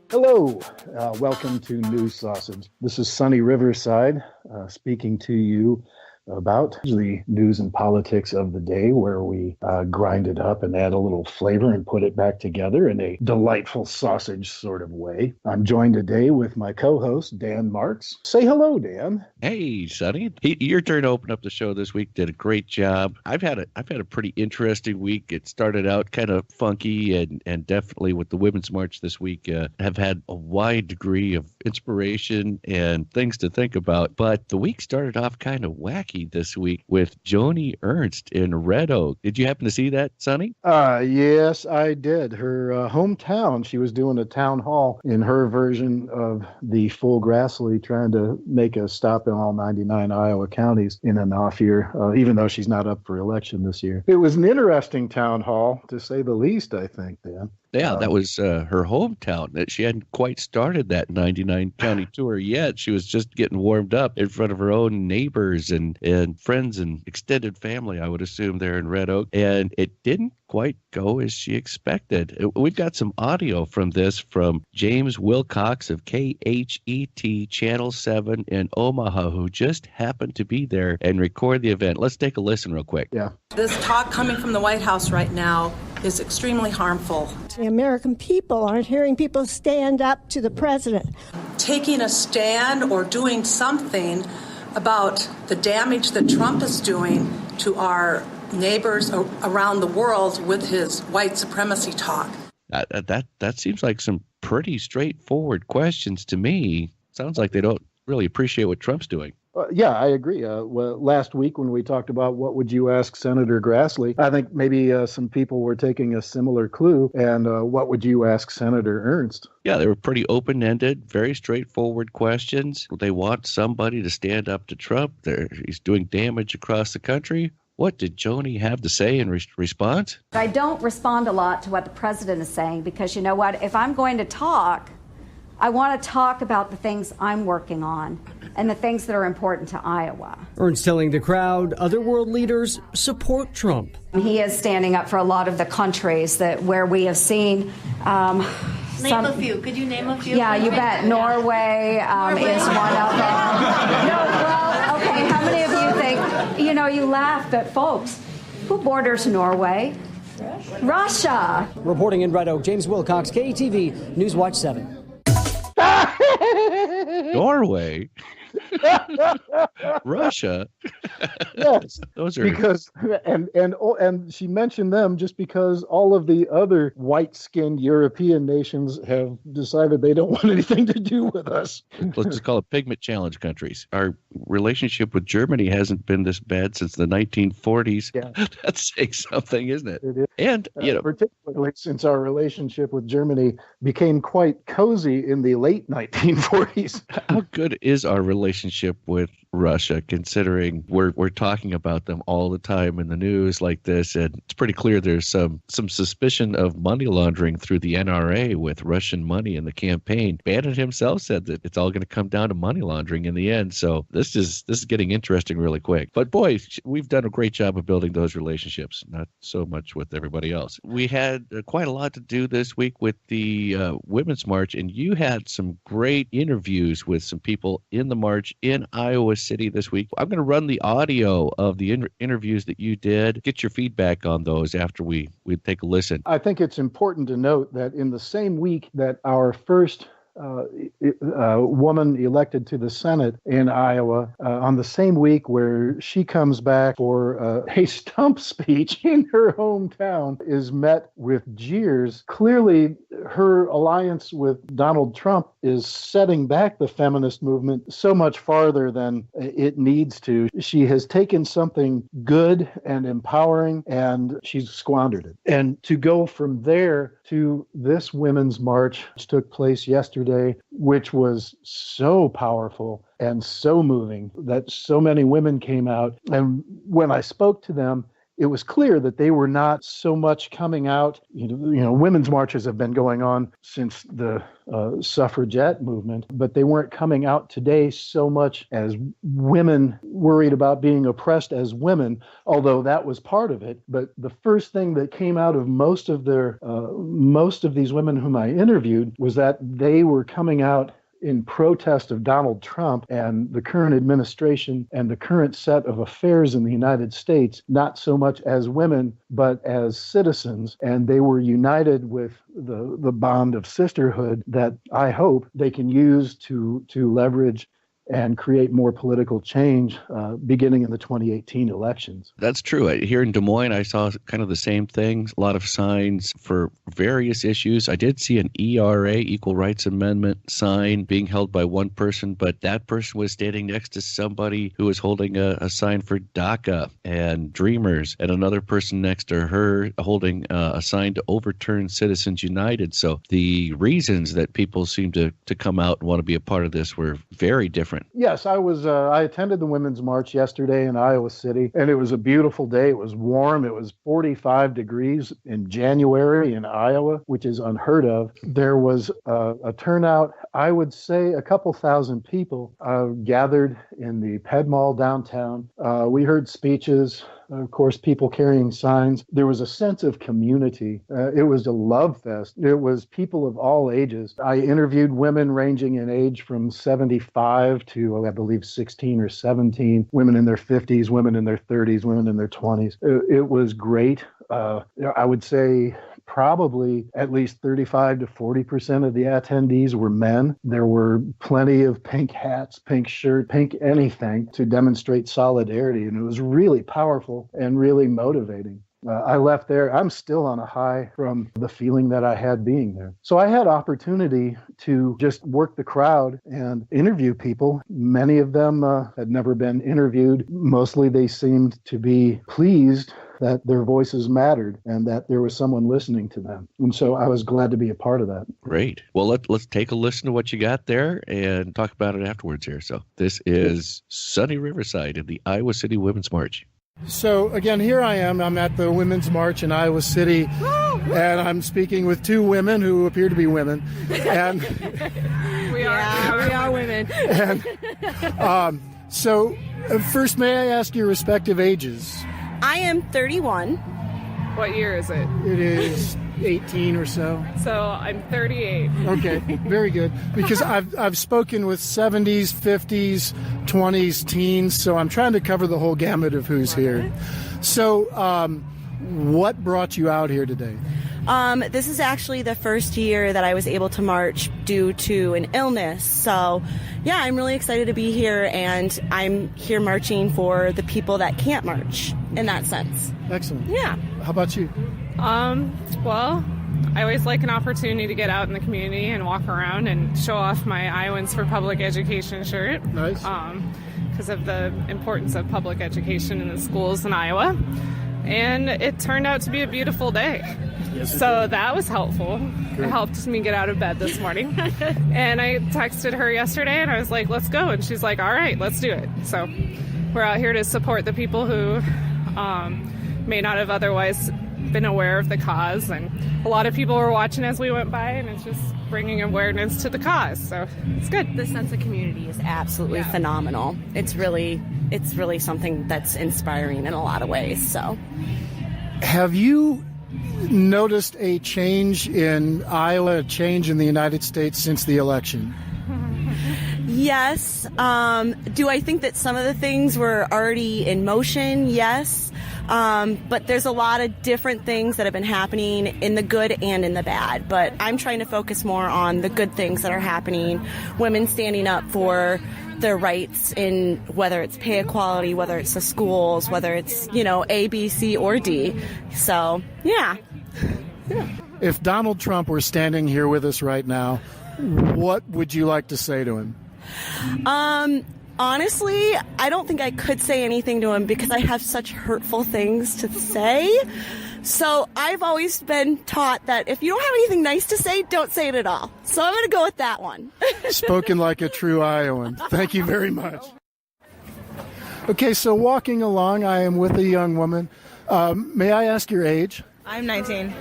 Hello, welcome to News Sausage. This is Sunny Riverside speaking to you about the news and politics of the day, where we grind it up and add a little flavor and put it back together in a delightful sausage sort of way. I'm joined today with my co-host, Dan Marks. Say hello, Dan. Hey, Sonny. Your turn to open up the show this week. Did a great job. I've had a pretty interesting week. It started out kind of funky, and definitely with the Women's March this week, have had a wide degree of inspiration and things to think about. But the week started off kind of wacky this week with Joni Ernst in Red Oak. Did you happen to see that, Sonny? Yes, I did. Her hometown, she was doing a town hall in her version of the full Grassley, trying to make a stop in all 99 Iowa counties in an off year, even though she's not up for election this year. It was an interesting town hall, to say the least, I think, Dan. Yeah, that was her hometown. That she hadn't quite started that 99 county tour yet. She was just getting warmed up in front of her own neighbors and friends and extended family, I would assume, there in Red Oak. And it didn't quite go as she expected. We've got some audio from this from James Wilcox of KHET Channel 7 in Omaha, who just happened to be there and record the event. Let's take a listen real quick. Yeah. This talk coming from the White House right now is extremely harmful. The American people aren't hearing people stand up to the president. Taking a stand or doing something about the damage that Trump is doing to our neighbors around the world with his white supremacy talk. That seems like some pretty straightforward questions to me. Sounds like they don't really appreciate what Trump's doing. Yeah, I agree. Well, last week when we talked about what would you ask Senator Grassley, I think maybe some people were taking a similar clue. And what would you ask Senator Ernst? Yeah, they were pretty open-ended, very straightforward questions. They want somebody to stand up to Trump. He's doing damage across the country. What did Joni have to say in response? I don't respond a lot to what the president is saying because, you know what, if I'm going to talk, I want to talk about the things I'm working on and the things that are important to Iowa. Ernst telling the crowd other world leaders support Trump. He is standing up for a lot of the countries where we have seen Name a few. Could you name a few? Yeah, you bet. Norway is one of them. No, well, okay, how many of you think, you laugh, but folks, who borders Norway? Russia. Reporting in Red Oak, James Wilcox, KTV, News Watch 7. Norway? Russia? Yes, those are because and she mentioned them just because all of the other white-skinned European nations have decided they don't want anything to do with us. Let's just call it pigment challenge countries. Our relationship with Germany hasn't been this bad since the 1940s. Yeah. That's saying something, isn't it? It is. And particularly since our relationship with Germany became quite cozy in the late 1940s. How good is our relationship with Russia, considering we're talking about them all the time in the news like this, and it's pretty clear there's some suspicion of money laundering through the NRA with Russian money in the campaign. Bannon himself said that it's all going to come down to money laundering in the end. So this is getting interesting really quick. But boy, we've done a great job of building those relationships, not so much with everybody else. We had quite a lot to do this week with the Women's March, and you had some great interviews with some people in the march in Iowa City this week. I'm going to run the audio of the interviews that you did. Get your feedback on those after we take a listen. I think it's important to note that in the same week that our first woman elected to the Senate in Iowa, on the same week where she comes back for a stump speech in her hometown, is met with jeers. Clearly, her alliance with Donald Trump is setting back the feminist movement so much farther than it needs to. She has taken something good and empowering, and she's squandered it. And to go from there to this Women's March, which took place yesterday, which was so powerful and so moving that so many women came out. And when I spoke to them, it was clear that they were not so much coming out. Women's marches have been going on since the suffragette movement, but they weren't coming out today so much as women worried about being oppressed as women, although that was part of it. But the first thing that came out of most of these women whom I interviewed was that they were coming out in protest of Donald Trump and the current administration and the current set of affairs in the United States, not so much as women, but as citizens. And they were united with the bond of sisterhood that I hope they can use to leverage and create more political change beginning in the 2018 elections. That's true. Here in Des Moines, I saw kind of the same thing, a lot of signs for various issues. I did see an ERA, Equal Rights Amendment sign being held by one person, but that person was standing next to somebody who was holding a sign for DACA and Dreamers, and another person next to her holding a sign to overturn Citizens United. So the reasons that people seem to come out and want to be a part of this were very different. Yes, I attended the Women's March yesterday in Iowa City, and it was a beautiful day. It was warm. It was 45 degrees in January in Iowa, which is unheard of. There was a turnout, I would say a couple thousand people gathered in the Ped Mall downtown. We heard speeches. Of course, people carrying signs. There was a sense of community. It was a love fest. It was people of all ages. I interviewed women ranging in age from 75 to, I believe, 16 or 17, women in their 50s, women in their 30s, women in their 20s. It was great. I would say probably at least 35 to 40% of the attendees were men. There were plenty of pink hats, pink shirt, pink anything to demonstrate solidarity. And it was really powerful and really motivating. I left there. I'm still on a high from the feeling that I had being there. So I had opportunity to just work the crowd and interview people. Many of them had never been interviewed. Mostly they seemed to be pleased that their voices mattered and that there was someone listening to them. And so I was glad to be a part of that. Great. Well, let's take a listen to what you got there and talk about it afterwards here. So this is sunny Riverside in the Iowa City Women's March. So again, here I am. I'm at the Women's March in Iowa City, and I'm speaking with two women who appear to be women. And we are women. And so first, may I ask your respective ages? I am 31. What year is it? It is 18 or so. So I'm 38. Okay, very good. Because I've spoken with 70s, 50s, 20s, teens, so I'm trying to cover the whole gamut of who's here. So what brought you out here today? This is actually the first year that I was able to march due to an illness. So, yeah, I'm really excited to be here, and I'm here marching for the people that can't march in that sense. Excellent. Yeah. How about you? Well, I always like an opportunity to get out in the community and walk around and show off my Iowans for Public Education shirt. Nice. Because of the importance of public education in the schools in Iowa. And it turned out to be a beautiful day. Yes, so that was helpful. Good. It helped me get out of bed this morning. And I texted her yesterday and I was like, let's go. And she's like, all right, let's do it. So we're out here to support the people who may not have otherwise been aware of the cause. And a lot of people were watching as we went by, and it's just bringing awareness to the cause. So it's good. The sense of community is absolutely phenomenal. It's really something that's inspiring in a lot of ways. So, have you noticed a change in Iowa, a change in the United States since the election? Yes. Do I think that some of the things were already in motion? Yes. But there's a lot of different things that have been happening in the good and in the bad. But I'm trying to focus more on the good things that are happening. Women standing up for their rights in whether it's pay equality, whether it's the schools, whether it's, A, B, C, or D. So, yeah. If Donald Trump were standing here with us right now, what would you like to say to him? Honestly, I don't think I could say anything to him because I have such hurtful things to say. So I've always been taught that if you don't have anything nice to say, don't say it at all. So I'm going to go with that one. Spoken like a true Iowan. Thank you very much. Okay, so walking along, I am with a young woman May I ask your age? I'm 19.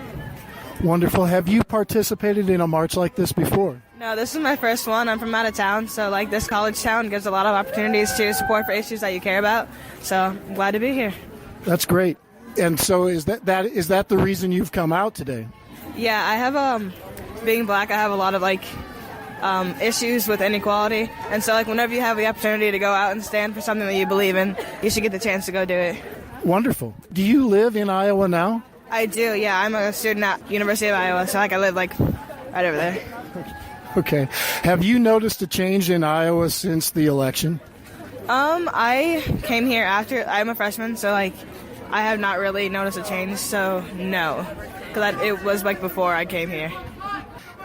Wonderful. Have you participated in a march like this before? No, this is my first one. I'm from out of town, so like this college town gives a lot of opportunities to support for issues that you care about. So I'm glad to be here. That's great. And so is that the reason you've come out today? Yeah, I have being black, I have a lot of issues with inequality, and so whenever you have the opportunity to go out and stand for something that you believe in, you should get the chance to go do it. Wonderful. Do you live in Iowa now? I do, yeah. I'm a student at University of Iowa, so I live right over there. Okay. Have you noticed a change in Iowa since the election? I came here after. I'm a freshman, so I have not really noticed a change. So no, because it was before I came here.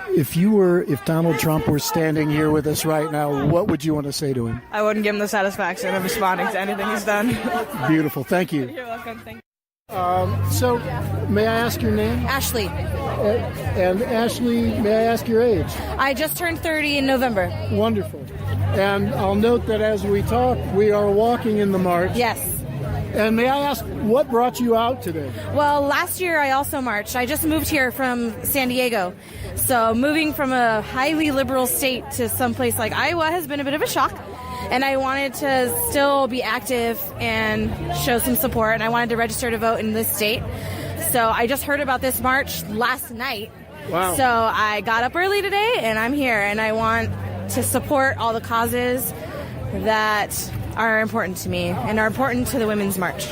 If Donald Trump were standing here with us right now, what would you want to say to him? I wouldn't give him the satisfaction of responding to anything he's done. Beautiful. Thank you. You're welcome. Thank you. So, may I ask your name? Ashley. And Ashley, may I ask your age? I just turned 30 in November. Wonderful. And I'll note that as we talk, we are walking in the march. Yes. And may I ask, what brought you out today? Well, last year I also marched. I just moved here from San Diego. So moving from a highly liberal state to someplace like Iowa has been a bit of a shock. And I wanted to still be active and show some support, and I wanted to register to vote in this state. So I just heard about this march last night. Wow. So I got up early today, and I'm here, and I want to support all the causes that are important to me and are important to the Women's March.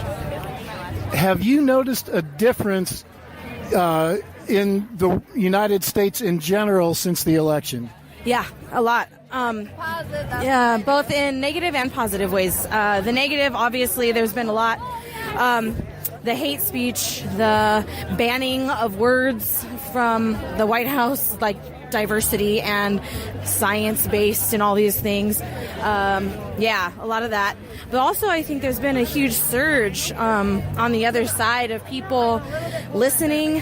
Have you noticed a difference in the United States in general since the election? Yeah, a lot. Yeah, both in negative and positive ways. The negative, obviously, there's been a lot. The hate speech, the banning of words from the White House, like diversity and science-based and all these things. Yeah, a lot of that. But also I think there's been a huge surge on the other side of people listening.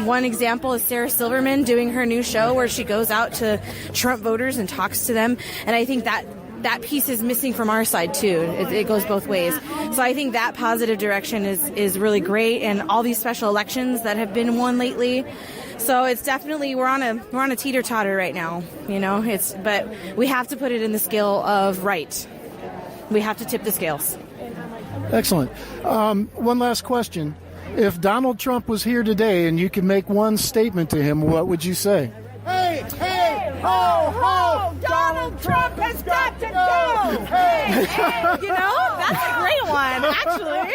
One example is Sarah Silverman doing her new show where she goes out to Trump voters and talks to them. And I think that piece is missing from our side too. It goes both ways. So I think that positive direction is really great, and all these special elections that have been won lately. So it's definitely we're on a teeter-totter right now, but we have to put it in the scale of right. We have to tip the scales. Excellent. One last question. If Donald Trump was here today and you could make one statement to him, what would you say? Hey, hey, ho, ho, Donald Trump has got to go! Hey, hey. That's a great one, actually.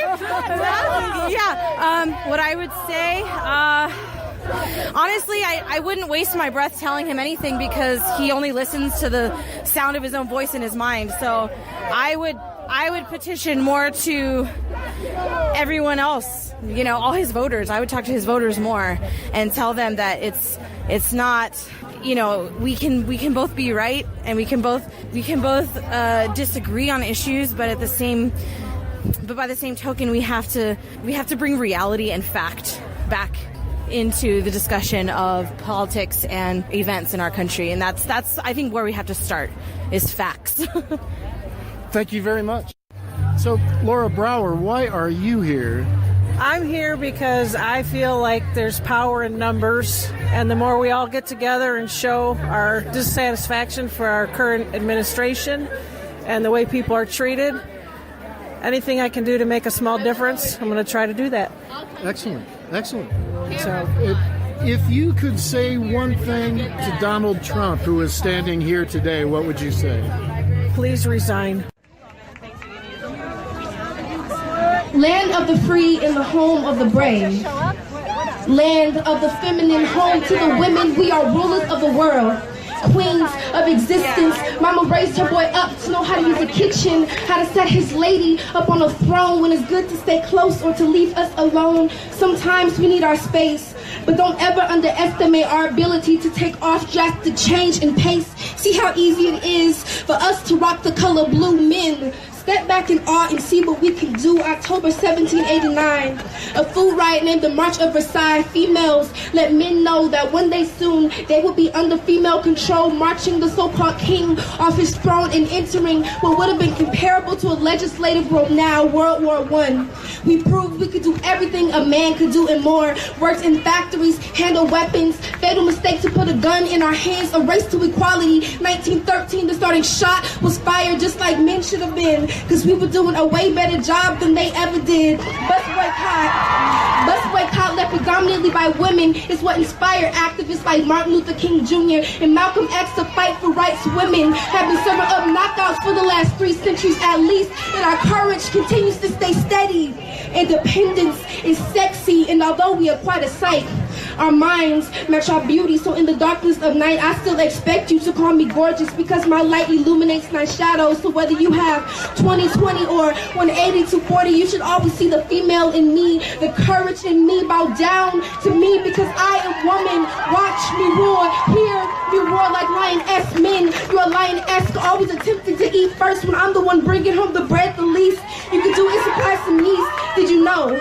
Yeah. What I would say, honestly, I wouldn't waste my breath telling him anything because he only listens to the sound of his own voice in his mind. So I would petition more to everyone else, all his voters. I would talk to his voters more and tell them that it's not, we can both be right and we can both disagree on issues, but by the same token, we have to bring reality and fact back into the discussion of politics and events in our country, and that's I think where we have to start is facts. Thank you very much. So, Laura Brower, why are you here? I'm here because I feel like there's power in numbers, and the more we all get together and show our dissatisfaction for our current administration and the way people are treated, anything I can do to make a small difference, I'm going to try to do that. Excellent. So, if you could say one thing to Donald Trump, who is standing here today, what would you say? Please resign. Land of the free and the home of the brave. Land of the feminine, home to the women. We are rulers of the world. Queens of existence. Mama raised her boy up to know how to use a kitchen, how to set his lady up on a throne when it's good to stay close or to leave us alone. Sometimes we need our space, but don't ever underestimate our ability to take off drastic change and pace. See how easy it is for us to rock the color blue men. Step back in awe and see what we can do. October 1789, a food riot named the March of Versailles. Females let men know that one day soon they would be under female control, marching the so-called king off his throne and entering what would have been comparable to a legislative world now, World War I. We proved we could do everything a man could do and more. Worked in factories, handle weapons, fatal mistake to put a gun in our hands, a race to equality. 1913, the starting shot was fired just like men should have been, because we were doing a way better job than they ever did. Bus boycott led predominantly by women is what inspired activists like Martin Luther King Jr. and Malcolm X to fight for rights. Women have been serving up knockouts for the last 3 centuries at least, and our courage continues to stay steady. Independence is sexy, and although we are quite a sight, our minds match our beauty. So in the darkness of night, I still expect you to call me gorgeous, because my light illuminates night shadows. So whether you have 20/20 or 180/40, you should always see the female in me, the courage in me. Bow down to me, because I am woman. Watch me roar, hear me roar like lioness men. You're lioness, always attempting to eat first when I'm the one bringing home the bread the least. You can do is supply some yeast. Did you know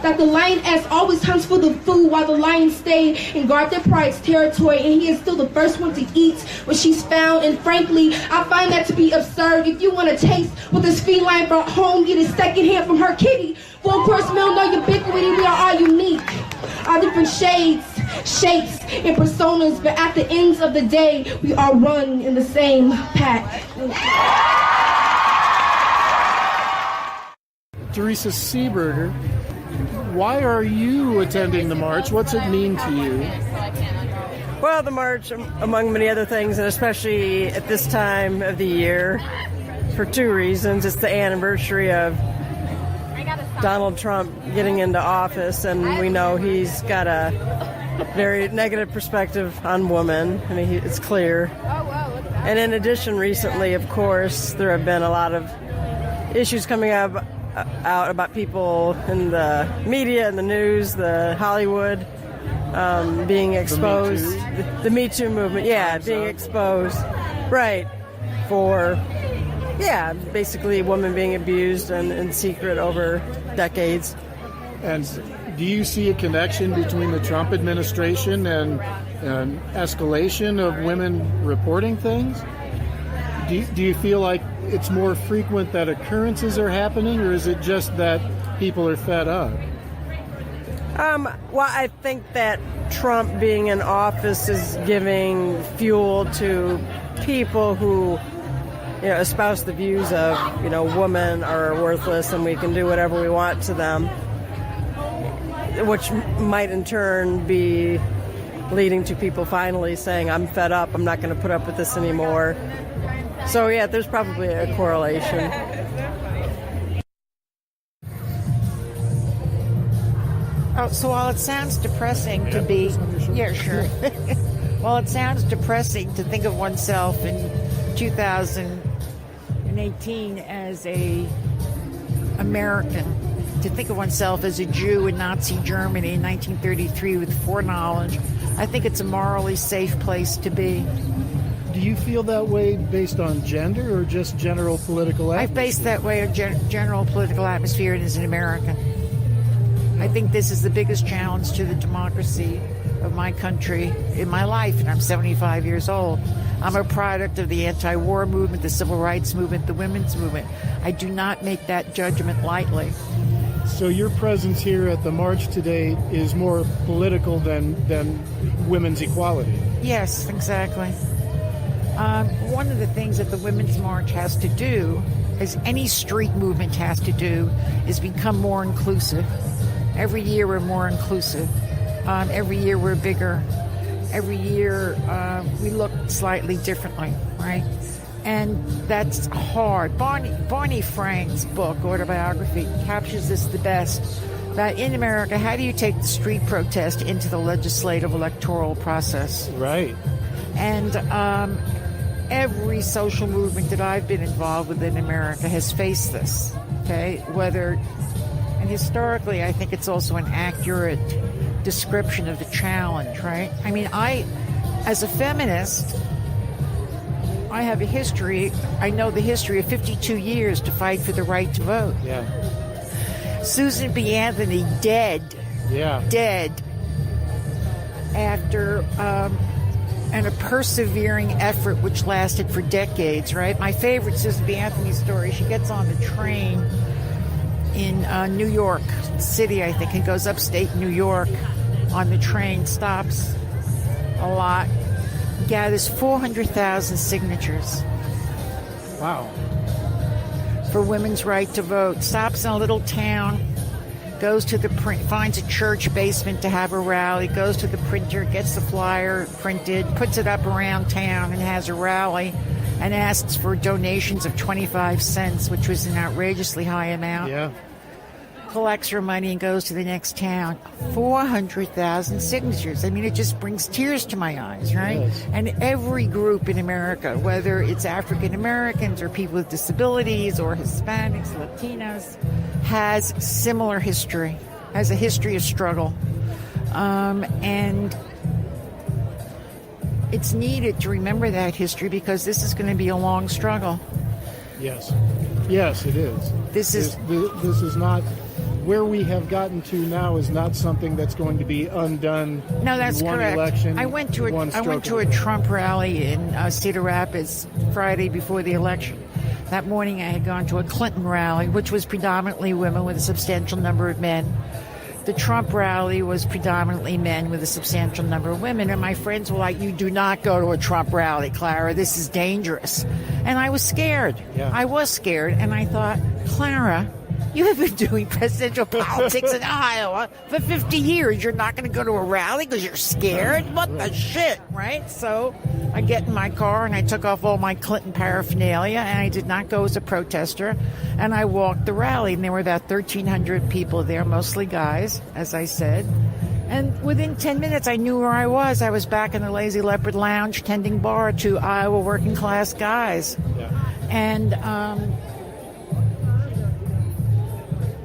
that the lioness always hunts for the food while the lions stay and guard their pride's territory, and he is still the first one to eat what she's found? And frankly, I find that to be absurd. If you want to taste what this feline brought home, get it secondhand from her kitty. Full course meal, no ubiquity, we are all unique. Our different shades, shapes, and personas, but at the ends of the day, we all run in the same pack. Teresa Seeberger, why are you attending the march? What's it mean to you? Well, the march, among many other things, and especially at this time of the year, for 2 reasons. It's the anniversary of Donald Trump getting into office, and we know he's got a very negative perspective on women. I mean, it's clear. And in addition, recently, of course, there have been a lot of issues coming out about people in the media and the news, the Hollywood, being exposed. The Me Too movement, being exposed. Right. For, basically women being abused and in secret over decades. And do you see a connection between the Trump administration and escalation of women reporting things? Do you feel like it's more frequent that occurrences are happening, or is it just that people are fed up? Well, I think that Trump being in office is giving fuel to people who, espouse the views of, women are worthless and we can do whatever we want to them, which might in turn be leading to people finally saying, I'm fed up, I'm not going to put up with this anymore. So, there's probably a correlation. So while it sounds depressing to be... Yeah, sure. While it sounds depressing to think of oneself in 2018 as a American, to think of oneself as a Jew in Nazi Germany in 1933 with foreknowledge, I think it's a morally safe place to be. Do you feel that way based on gender or just general political atmosphere? I base that way on general political atmosphere and as an American. I think this is the biggest challenge to the democracy of my country in my life, and I'm 75 years old. I'm a product of the anti-war movement, the civil rights movement, the women's movement. I do not make that judgment lightly. So your presence here at the march today is more political than women's equality? Yes, exactly. One of the things that the Women's March has to do, as any street movement has to do, is become more inclusive. Every year we're more inclusive. Every year we're bigger. Every year we look slightly differently, right? And that's hard. Barney Frank's book, Autobiography, captures this the best. That in America, how do you take the street protest into the legislative electoral process? Right. And every social movement that I've been involved with in America has faced this, okay? And historically, I think it's also an accurate description of the challenge, right? I mean, as a feminist, I have a history. I know the history of 52 years to fight for the right to vote. Yeah. Susan B. Anthony dead. Yeah. Dead. After and a persevering effort which lasted for decades, right? My favorite Susan B. Anthony story, she gets on the train in New York City, I think, and goes upstate New York on the train, stops a lot, gathers 400,000 signatures. Wow. For women's right to vote. Stops in a little town, goes to the print, finds a church basement to have a rally, goes to the printer, gets the flyer printed, puts it up around town and has a rally and asks for donations of 25 cents, which was an outrageously high amount. Yeah. Collects her money and goes to the next town. 400,000 signatures. I mean, it just brings tears to my eyes, right? Yes. And every group in America, whether it's African Americans or people with disabilities or Hispanics, Latinos, has similar history, has a history of struggle. And it's needed to remember that history because this is going to be a long struggle. Yes. Yes, it is. This is not where we have gotten to now is not something that's going to be undone. No, that's in one correct. election. I went to a Trump rally in Cedar Rapids Friday before the election. That morning I had gone to a Clinton rally, which was predominantly women with a substantial number of men. The Trump rally was predominantly men with a substantial number of women. And my friends were like, you do not go to a Trump rally, Clara. This is dangerous. And I was scared. Yeah. I was scared. And I thought, Clara, you have been doing presidential politics in Iowa for 50 years. You're not going to go to a rally because you're scared? What the shit, right? So I get in my car and I took off all my Clinton paraphernalia and I did not go as a protester. And I walked the rally and there were about 1,300 people there, mostly guys, as I said. And within 10 minutes, I knew where I was. I was back in the Lazy Leopard Lounge tending bar to Iowa working class guys. Yeah.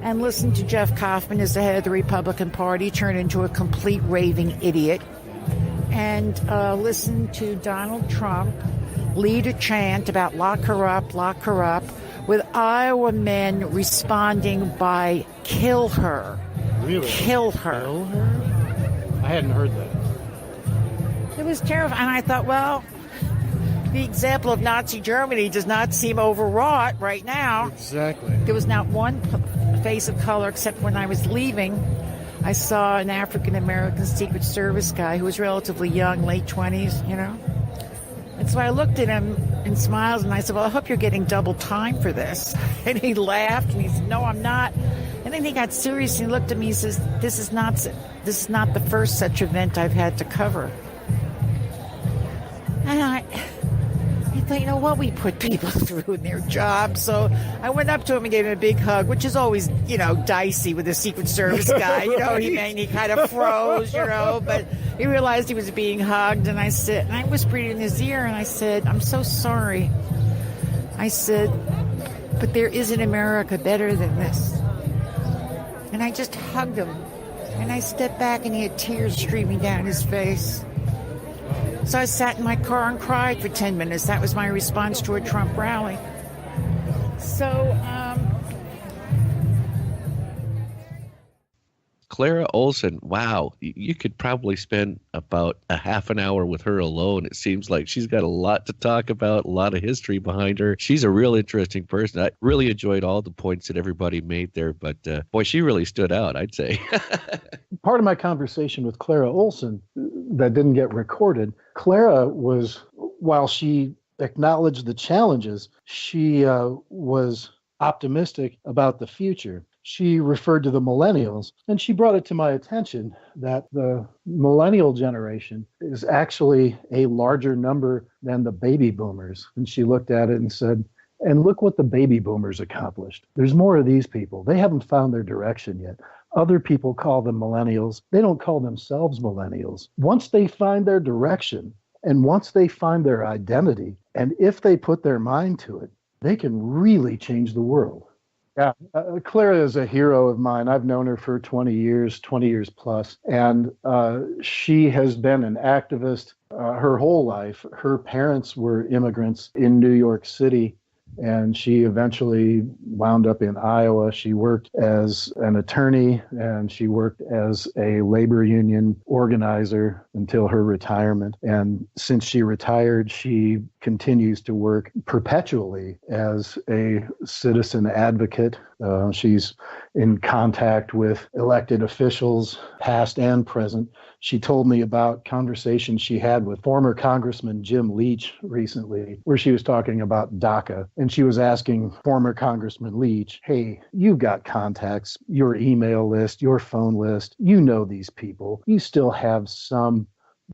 And listen to Jeff Kaufman as the head of the Republican Party turn into a complete raving idiot. And listen to Donald Trump lead a chant about lock her up, with Iowa men responding by kill her. Really? Kill her. Kill her? I hadn't heard that. It was terrifying. And I thought, well, the example of Nazi Germany does not seem overwrought right now. Exactly. There was not one face of color, except when I was leaving, I saw an African-American Secret Service guy who was relatively young, late 20s, you know. And so I looked at him and smiled, and I said, well, I hope you're getting double time for this. And he laughed, and he said, no, I'm not. And then he got serious, and he looked at me and says, this is not the first such event I've had to cover. And I thought, you know what, we put people through in their jobs. So I went up to him and gave him a big hug, which is always, you know, dicey with a Secret Service guy. You know, he kind of froze, you know, but he realized he was being hugged. And I whispered in his ear and I said, I'm so sorry. I said, but there is an America better than this. And I just hugged him. And I stepped back and he had tears streaming down his face. So I sat in my car and cried for 10 minutes. That was my response to a Trump rally. So, Clara Olson, wow, you could probably spend about a half an hour with her alone. It seems like she's got a lot to talk about, a lot of history behind her. She's a real interesting person. I really enjoyed all the points that everybody made there, but boy, she really stood out, I'd say. Part of my conversation with Clara Olson that didn't get recorded, Clara was, while she acknowledged the challenges, she was optimistic about the future. She referred to the millennials, and she brought it to my attention that the millennial generation is actually a larger number than the baby boomers. And she looked at it and said, and look what the baby boomers accomplished. There's more of these people. They haven't found their direction yet. Other people call them millennials. They don't call themselves millennials. Once they find their direction, and once they find their identity, and if they put their mind to it, they can really change the world. Yeah, Clara is a hero of mine. I've known her for 20 years plus, and she has been an activist her whole life. Her parents were immigrants in New York City, and she eventually wound up in Iowa. She worked as an attorney, and she worked as a labor union organizer until her retirement. And since she retired, she continues to work perpetually as a citizen advocate. She's in contact with elected officials, past and present. She told me about conversations she had with former Congressman Jim Leach recently, where she was talking about DACA. And she was asking former Congressman Leach, hey, you've got contacts, your email list, your phone list. You know these people. You still have some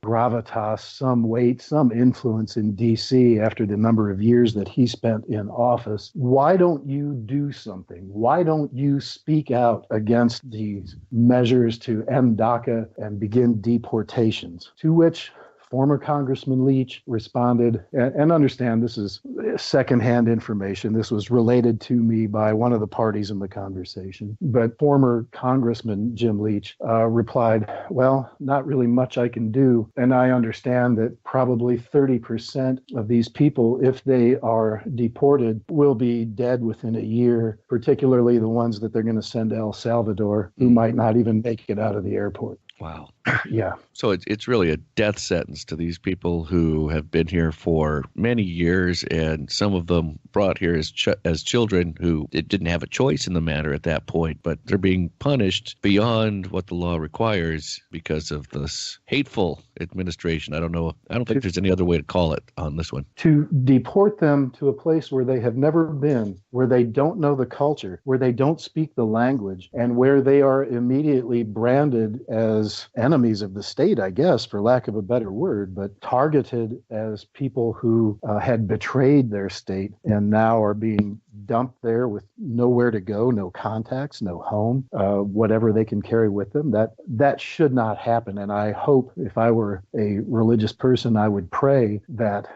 gravitas, some weight, some influence in D.C. after the number of years that he spent in office. Why don't you do something? Why don't you speak out against these measures to end DACA and begin deportations? To which former Congressman Leach responded, and understand this is secondhand information. This was related to me by one of the parties in the conversation. But former Congressman Jim Leach replied, well, not really much I can do. And I understand that probably 30% of these people, if they are deported, will be dead within a year, particularly the ones that they're going to send to El Salvador, who might not even make it out of the airport. Wow. Yeah. So it's really a death sentence to these people who have been here for many years, and some of them brought here as children who didn't have a choice in the matter at that point, but they're being punished beyond what the law requires because of this hateful administration. I don't think there's any other way to call it on this one. To deport them to a place where they have never been, where they don't know the culture, where they don't speak the language, and where they are immediately branded as enemies of the state, I guess, for lack of a better word, but targeted as people who had betrayed their state and now are being dumped there with nowhere to go, no contacts, no home, whatever they can carry with them. That should not happen. And I hope, if I were a religious person, I would pray that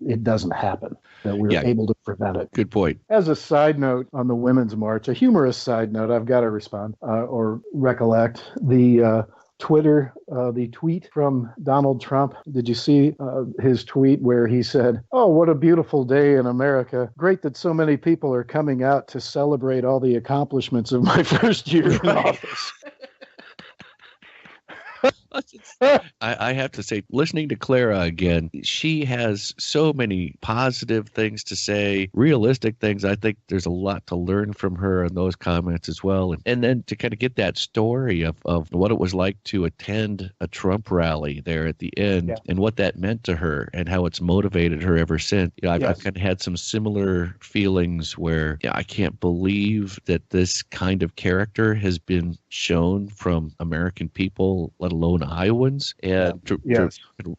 it doesn't happen, that we're able to prevent it. Good point. As a side note on the Women's March, a humorous side note, I've got to respond or recollect the Twitter, the tweet from Donald Trump. Did you see his tweet where he said, oh, what a beautiful day in America. Great that so many people are coming out to celebrate all the accomplishments of my first year in office. I have to say, listening to Clara again, she has so many positive things to say, realistic things. I think there's a lot to learn from her in those comments as well. And then to kind of get that story of what it was like to attend a Trump rally there at the end and what that meant to her and how it's motivated her ever since. I've kind of had some similar feelings where I can't believe that this kind of character has been shown from American people, let alone Iowans. And to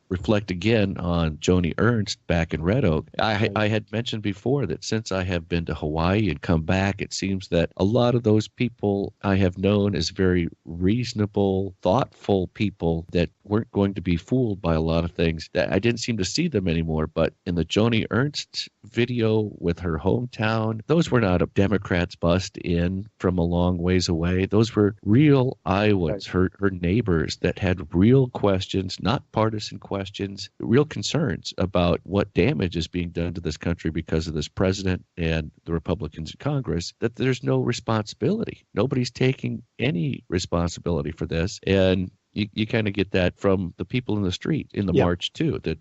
reflect again on Joni Ernst back in Red Oak, I had mentioned before that since I have been to Hawaii and come back, it seems that a lot of those people I have known as very reasonable, thoughtful people that weren't going to be fooled by a lot of things, that I didn't seem to see them anymore. But in the Joni Ernst video with her hometown, those were not Democrats bussed in from a long ways away. Those were real Iowans, her neighbors that had real questions, not partisan questions, real concerns about what damage is being done to this country because of this president and the Republicans in Congress, that there's no responsibility. Nobody's taking any responsibility for this. And you kind of get that from the people in the street in the march too, that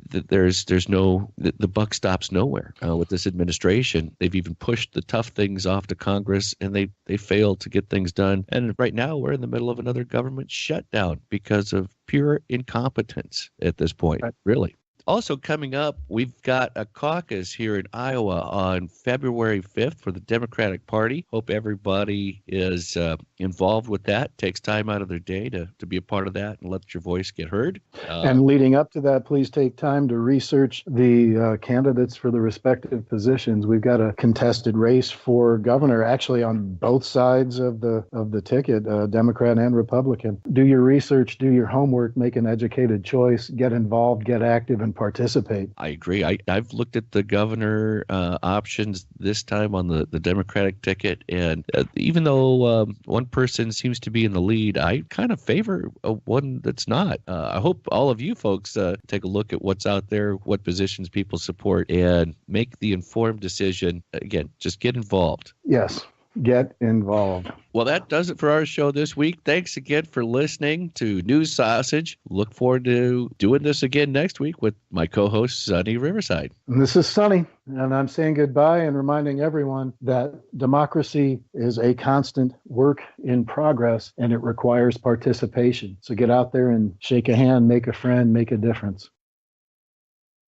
there's no, the buck stops nowhere with this administration. They've even pushed the tough things off to Congress, and they failed to get things done. And right now we're in the middle of another government shutdown because of pure incompetence at this point, really. Also coming up, we've got a caucus here in Iowa on February 5th for the Democratic Party. Hope everybody is involved with that, takes time out of their day to be a part of that and let your voice get heard. And leading up to that, please take time to research the candidates for the respective positions. We've got a contested race for governor, actually on both sides of the ticket, Democrat and Republican. Do your research, do your homework, make an educated choice, get involved, get active, and participate. I agree. I've looked at the governor options this time on the Democratic ticket, and even though one person seems to be in the lead, I kind of favor one that's not. I hope all of you folks take a look at what's out there, what positions people support, and make the informed decision. Again, just get involved. Yes. Get involved. Well, that does it for our show this week. Thanks again for listening to News Sausage. Look forward to doing this again next week with my co-host, Sonny Riverside. And this is Sonny, and I'm saying goodbye and reminding everyone that democracy is a constant work in progress, and it requires participation. So get out there and shake a hand, make a friend, make a difference.